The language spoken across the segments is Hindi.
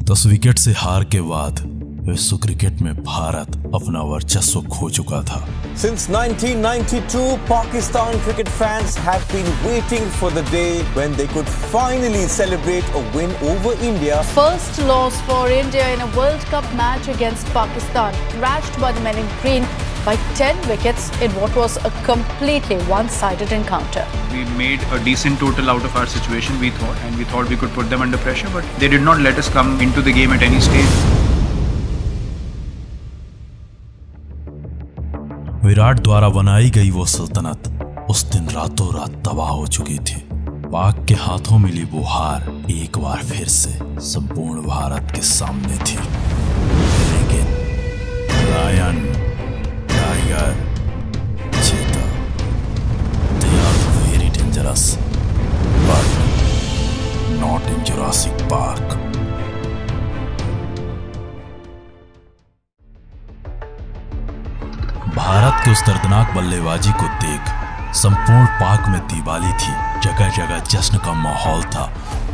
10 विकेट से हार के बाद विश्व क्रिकेट में भारत अपना वर्चस्व खो चुका था। Since 1992, Pakistan cricket fans have been waiting for the day when they could finally celebrate a win over India. First loss for India in a World Cup match against Pakistan, thrashed by the men in green by 10 wickets in what was a completely one-sided encounter. We made a decent total out of our situation, we thought, and we thought we could put them under pressure, but they did not let us come into the game at any stage. Virat द्वारा बनाई गई वो सल्तनत उस दिन रातों रात तबाह हो चुकी थी। पाक के हाथों मिली वो हार एक बार फिर से संपूर्ण भारत के सामने थी। लेकिन लायन, टाइगर, चीता, they are very dangerous, but not in Jurassic Park. Bharat के उस दर्दनाक बल्लेबाजी को देख संपूर्ण पाक में दिवाली थी। जगह जगह जश्न का माहौल था।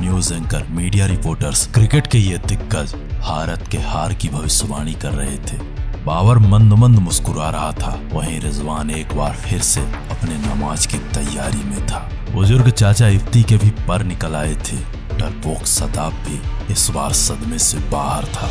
News anchor, media reporters, cricket के ये दिग्गज भारत के हार की भविष्यवाणी कर रहे थे। बाबर मंद मंद मुस्कुरा रहा था, वहीं रिजवान एक बार फिर से अपने नमाज की तैयारी में था। बुजुर्ग चाचा इफ्ती के भी पर निकल आए थे। डरपोक सदाब भी इस बार सदमे से बाहर था।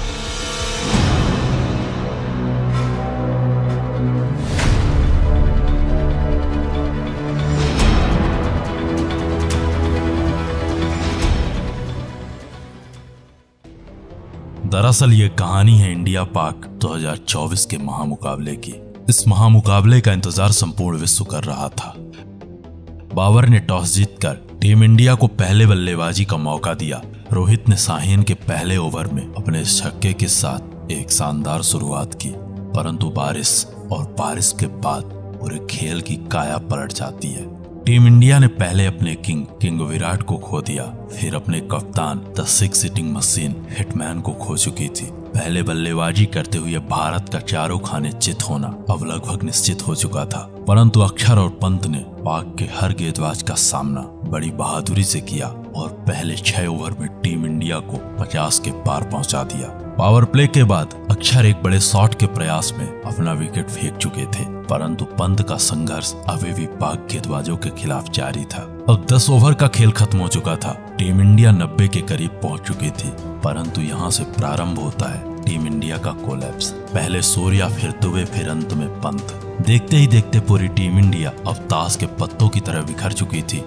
दरअसल ये कहानी है इंडिया पाक 2024 के महामुकाबले की। इस महामुकाबले का इंतजार संपूर्ण विश्व कर रहा था। बाबर ने टॉस जीतकर टीम इंडिया को पहले बल्लेबाजी का मौका दिया। रोहित ने शाहीन के पहले ओवर में अपने छक्के के साथ एक शानदार शुरुआत की, परंतु बारिश और बारिश के बाद पूरे खेल की काया पलट जाती है। टीम इंडिया ने पहले अपने किंग विराट को खो दिया, फिर अपने कप्तान the six hitting machine hitman को खो चुकी थी। पहले बल्लेबाजी करते हुए भारत का चारों खाने चित होना अब लगभग निश्चित हो चुका था, परंतु अक्षर और पंत ने पाक के हर गेंदबाज का सामना बड़ी बहादुरी से किया और पहले 6 ओवर में टीम इंडिया को 50 के पार पहुंचा दिया। पावर प्ले के बाद अक्षर एक बड़े शॉट के प्रयास में अपना विकेट फेंक चुके थे, परंतु पंत का संघर्ष अभी भी पाक गेंदबाजों के खिलाफ जारी था। अब 10 ओवर का खेल खत्म हो चुका था। टीम इंडिया 90 के करीब पहुंच चुकी थी, परंतु यहाँ से प्रारंभ होता है टीम इंडिया का कोलैप्स। पहले सूर्या, फिर दुबे, फिर अंत में पंत। देखते ही देखते पूरी टीम इंडिया अब ताश के पत्तों की तरह बिखर चुकी थी।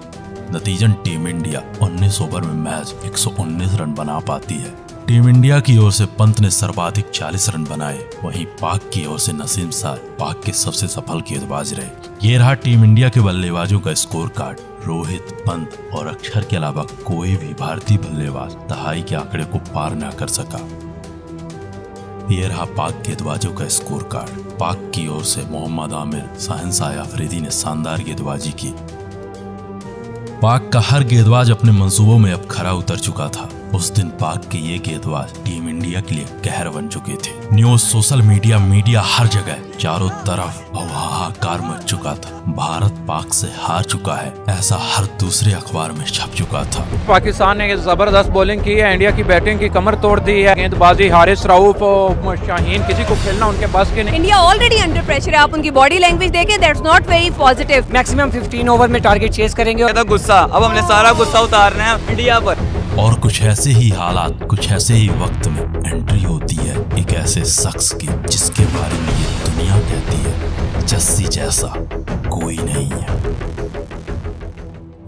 नतीजन टीम इंडिया 19 ओवर में मैच 119 रन बना पाती है। टीम इंडिया की ओर से पंत ने सर्वाधिक 40 रन बनाए, वहीं पाक की ओर से नसीम शाह पाक के सबसे सफल गेंदबाज रहे। ये रहा टीम इंडिया के बल्लेबाजों का स्कोर कार्ड। रोहित, पंत और अक्षर के अलावा कोई भी भारतीय बल्लेबाज दहाई के आंकड़े को पार न कर सका। ये रहा पाक गेंदबाजों का स्कोर कार्ड। पाक की ओर से मोहम्मद आमिर, शहनशाह अफरीदी ने शानदार गेंदबाजी की। पाक का हर गेंदबाज अपने मंसूबों में अब खरा उतर चुका था। उस दिन पाक के ये गेंदबाज टीम इंडिया के लिए कहर बन चुके थे। न्यूज, सोशल मीडिया हर जगह चारों तरफ हाहाकार मच चुका था। भारत पाक से हार चुका है, ऐसा हर दूसरे अखबार में छप चुका था। पाकिस्तान ने जबरदस्त बॉलिंग की है, इंडिया की बैटिंग की कमर तोड़ दी है। गेंदबाजी हारिस रऊफ और शाहीन, किसी को खेलना उनके बस के नहीं। इंडिया ऑलरेडी अंडर प्रेशर है। आप उनकी बॉडी लैंग्वेज देखें, that's not very positive. Maximum 15 over में टारगेट चेस करेंगे। गुस्सा, अब हमने सारा गुस्सा उतारना है इंडिया पर। और कुछ ऐसे ही हालात, कुछ ऐसे ही वक्त में एंट्री होती है एक ऐसे शख्स की जिसके बारे में ये दुनिया कहती है जस्सी जैसा कोई नहीं है।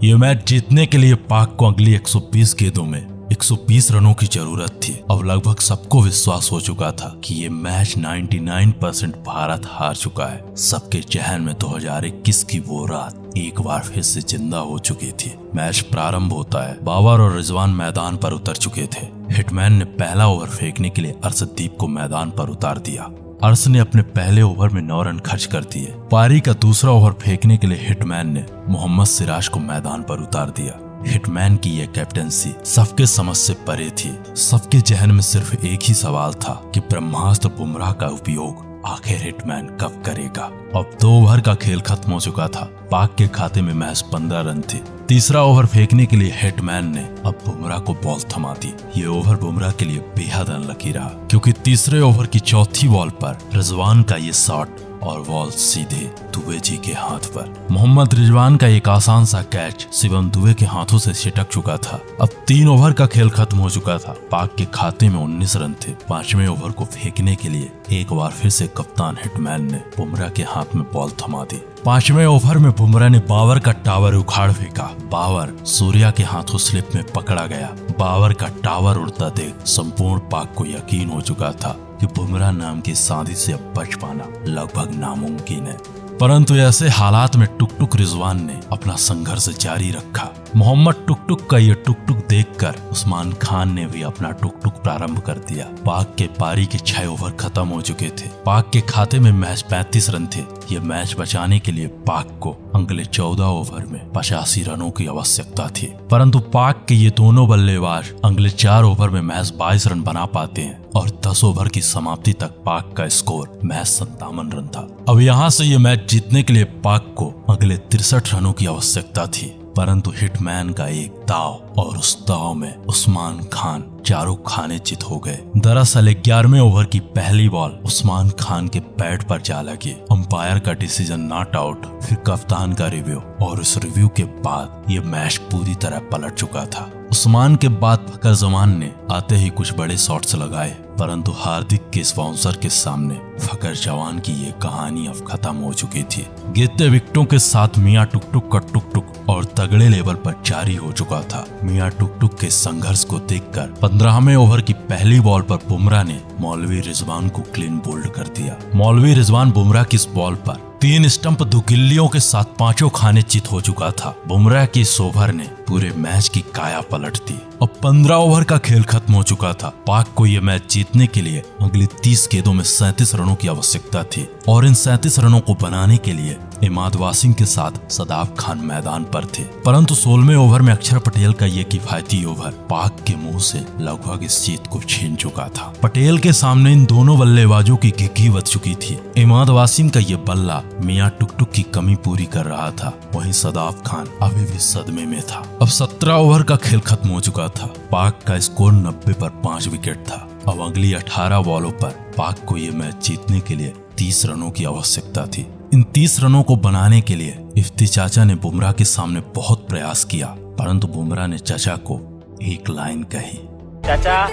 ये मैच जीतने के लिए पाक को अगली 120 गेंदों में 120 रनों की जरूरत थी। अब लगभग सबको विश्वास हो चुका था कि ये मैच 99% भारत हार चुका है। सबके जहन में 2021 की वो रात एक बार फिर से जिंदा हो चुकी थी। मैच प्रारंभ होता है। बाबर और रिजवान मैदान पर उतर चुके थे। हिटमैन ने पहला ओवर फेंकने के लिए अर्शदीप को मैदान पर उतार दिया। अर्श ने अपने पहले ओवर में 9 रन खर्च कर दिए। पारी का दूसरा ओवर फेंकने के लिए हिटमैन ने मोहम्मद सिराज को मैदान पर उतार दिया। हिटमैन की यह कैप्टनसी सबके समझ से परे थी। सबके जहन में सिर्फ एक ही सवाल था कि ब्रह्मास्त्र बुमराह का उपयोग आखिर हिटमैन कब करेगा। अब 2 ओवर का खेल खत्म हो चुका था। पाक के खाते में महज 15 रन थे। तीसरा ओवर फेंकने के लिए हिटमैन ने अब बुमराह को बॉल थमा दी। ये ओवर बुमराह के लिए बेहद अनलकी रहा, क्योंकि तीसरे ओवर की चौथी बॉल पर रिजवान का ये शॉट और बॉल सीधे दुबे जी के हाथ पर। मोहम्मद रिजवान का एक आसान सा कैच शिवम दुबे के हाथों से छिटक चुका था। अब 3 ओवर का खेल खत्म हो चुका था। पाक के खाते में 19 रन थे। 5वें ओवर को फेंकने के लिए एक बार फिर से कप्तान हिटमैन ने बुमराह के हाथ में बॉल थमा दी। 5वें ओवर में बुमराह ने बाबर का टावर उखाड़ फेंका। बाबर सूर्या के हाथों स्लिप में पकड़ा गया। बाबर का टावर उड़ता देख संपूर्ण पाक को यकीन हो चुका था कि बुमराह नाम की साथी से अब बच पाना लगभग नामुमकिन है। परंतु ऐसे हालात में टुक टुक रिजवान ने अपना संघर्ष जारी रखा। मोहम्मद टुक टुक का ये टुक टुक देखकर उस्मान खान ने भी अपना टुक टुक प्रारंभ कर दिया। पाक के पारी के 6 ओवर खत्म हो चुके थे। पाक के खाते में महज 35 रन थे। ये मैच बचाने के लिए पाक को अगले 14 ओवर में 85 रनों की आवश्यकता थी, परंतु पाक के ये दोनों बल्लेबाज अगले 4 ओवर में महज 22 रन बना पाते हैं और 10 ओवर की समाप्ति तक पाक का स्कोर महज 57 रन था। अब यहाँ से ये मैच जीतने के लिए पाक को अगले 63 रनों की आवश्यकता थी, परंतु हिटमैन का एक दाव और उस दाव में उस्मान खान चारों खाने चित हो गए। दरअसल 11वें ओवर की पहली बॉल उस्मान खान के पैड पर जा लगी। अंपायर का डिसीजन नॉट आउट, फिर कप्तान का रिव्यू और उस रिव्यू के बाद ये मैच पूरी तरह पलट चुका था। उस्मान के बाद फकर जमान ने आते ही कुछ बड़े शॉट्स लगाए, परंतु हार्दिक के स्पॉन्सर के सामने फकर जवान की ये कहानी अब खत्म हो चुकी थी। गिरते विकेटों के साथ मियां टुक टुक का टुक टुक और तगड़े लेवल पर जारी हो चुका था। मियां टुक टुक के संघर्ष को देखकर 15वें ओवर की पहली बॉल पर बुमराह ने मौलवी रिजवान को क्लीन बोल्ड कर दिया। मौलवी रिजवान बुमराह की इस बॉल पर 3 स्टंप 2 गिल्लियों के साथ 5 खाने चित हो चुका था। बुमराह की इस ओवर ने पूरे मैच की काया पलट दी। अब 15 ओवर का खेल खत्म हो चुका था। पाक को यह मैच जीतने के लिए अगली 30 गेंदों में 37 रनों की आवश्यकता थी और इन 37 रनों को बनाने के लिए इमाद वासिम के साथ सदाब खान मैदान पर थे, परंतु 16वें ओवर में अक्षर पटेल का ये किफायती ओवर पाक के मुंह से लगभग इस जीत को छीन चुका था। पटेल के सामने इन दोनों बल्लेबाजों की घिघी बच चुकी थी। इमाद वासिम का ये बल्ला मियां टुक टुक की कमी पूरी कर रहा था, वहीं सदाब खान अभी भी सदमे में था। अब 17 ओवर का खेल खत्म हो चुका था। पाक का स्कोर 90 पर 5 विकेट था। अब अगली 18 बॉलों पर पाक को ये मैच जीतने के लिए 30 रनों की आवश्यकता थी। इन 30 रनों को बनाने के लिए इफ्ती चाचा ने बुमराह के सामने बहुत प्रयास किया, परंतु बुमराह ने चाचा को एक लाइन कही, चाचा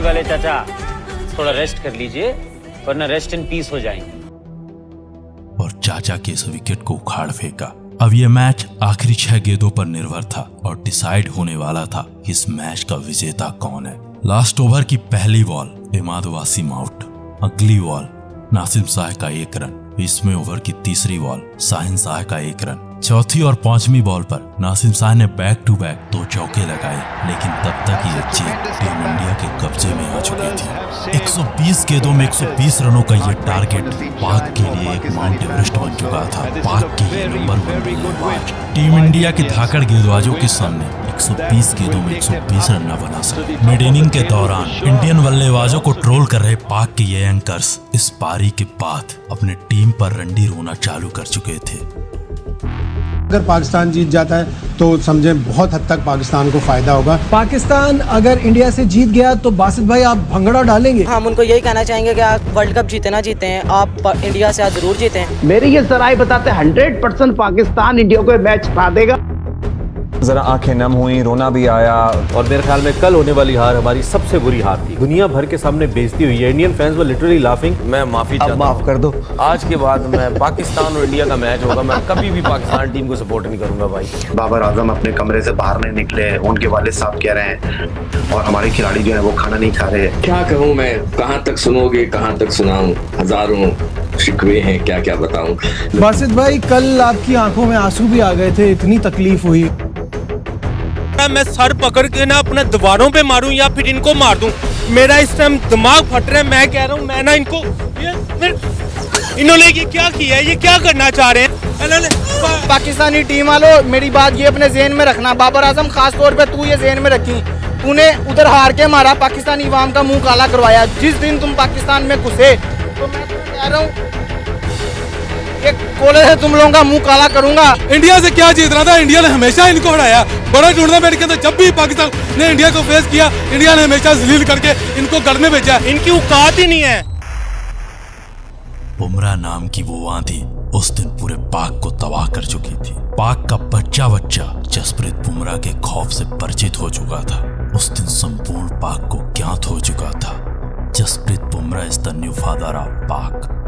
वाले चाचा थोड़ा रेस्ट कर लीजिए वरना रेस्ट इन पीस हो जाएंगे, और चाचा के इस विकेट को उखाड़ फेंका। अब यह मैच आखिरी 6 गेंदों पर निर्भर था और डिसाइड होने वाला था कि इस मैच का विजेता कौन है। लास्ट ओवर की पहली बॉल इमाद वासिम आउट। अगली बॉल नासिम शाह का 1 रन। 20वें ओवर की तीसरी बॉल शाहीन शाह का 1 रन। चौथी और 5वीं बॉल पर नासिम शाह ने बैक टू बैक 2 चौके लगाए, लेकिन तब तक ये जीत टीम इंडिया के कब्जे में आ चुकी थी। 120 गेंदों में 120 रनों का ये टारगेट पाक के लिए एक माउंट एवरेस्ट बन चुका था। पाक के ये नंबर 1 बल्लेबाज टीम इंडिया के धाकड़ गेंदबाजों के सामने 120 गेंदों में 120 रन न बना सके। मिड इनिंग के दौरान इंडियन बल्लेबाजों को ट्रोल कर रहे पाक के ये एंकर्स इस पारी के बाद अपने टीम पर रंडी रोना चालू कर चुके थे। अगर पाकिस्तान जीत जाता है तो समझें बहुत हद तक पाकिस्तान को फायदा होगा। पाकिस्तान अगर इंडिया से जीत गया तो बासित भाई आप भंगड़ा डालेंगे? हम उनको यही कहना चाहेंगे कि आप वर्ल्ड कप जीते ना जीते हैं, आप इंडिया से जरूर जीते हैं। मेरी ये सराय बताते 100% पाकिस्तान इंडिया को मैच जिता देगा। जरा आंखें नम हुई, रोना भी आया, और मेरे ख्याल में कल होने वाली हार हमारी सबसे बुरी हार थी। दुनिया भर के सामने बेइज्जती हुई है। Indian fans were literally laughing. मैं माफी चाहता हूं, माफ कर दो। आज के बाद मैं पाकिस्तान और इंडिया का मैच होगा, मैं कभी भी पाकिस्तान टीम को सपोर्ट नहीं करूंगा भाई। बाबर आजम अपने कमरे से बाहर नहीं निकले, उनके वालिद साहब कह रहे हैं, और हमारे खिलाड़ी जो है वो खाना नहीं खा रहे। क्या कहूँ मैं, कहाँ तक सुनोगे, कहाँ तक सुनाऊं, हजारों शिकवे हैं, क्या क्या बताऊं। बासित भाई कल आपकी आंखों में आंसू भी आ गए थे, इतनी तकलीफ हुई। मैं सर पकड़ के ना अपने दीवारों पे मारूं या फिर इनको मार दूं। मेरा इस टाइम दिमाग फट रहा है। मैं कह रहा हूं मैं ना इनको इन्होंने ये क्या किया है, ये क्या करना चाह रहे हैं। पाकिस्तानी टीम वालों, मेरी बात ये अपने ज़हन में रखना, बाबर आजम खास तौर पे तू ये ज़हन में रखी, तूने उधर हार के मारा, पाकिस्तानी इमाम का मुंह काला करवाया। जिस दिन तुम पाकिस्तान में घुसे तो मैं तुम्हें कह रहा हूँ ये कोले से तुम लोगों का मुंह काला करूंगा। इंडिया से क्या जीत रहा था, इंडिया ने हमेशा इनको हराया। बड़ा टूर्नामेंट के अंदर जब भी पाकिस्तान ने इंडिया को फेस किया, इंडिया ने हमेशा जलील करके इनको गढ़ में भेजा। इनकी औकात ही नहीं है। बुमराह नाम की वो आंधी उस दिन पूरे पाक को तबाह कर चुकी थी। पाक का बच्चा जसप्रीत बुमराह के खौफ से परिचित हो चुका था। उस दिन संपूर्ण पाक को ज्ञात हो चुका था, Jasprit Bumrah is the new father of पाक।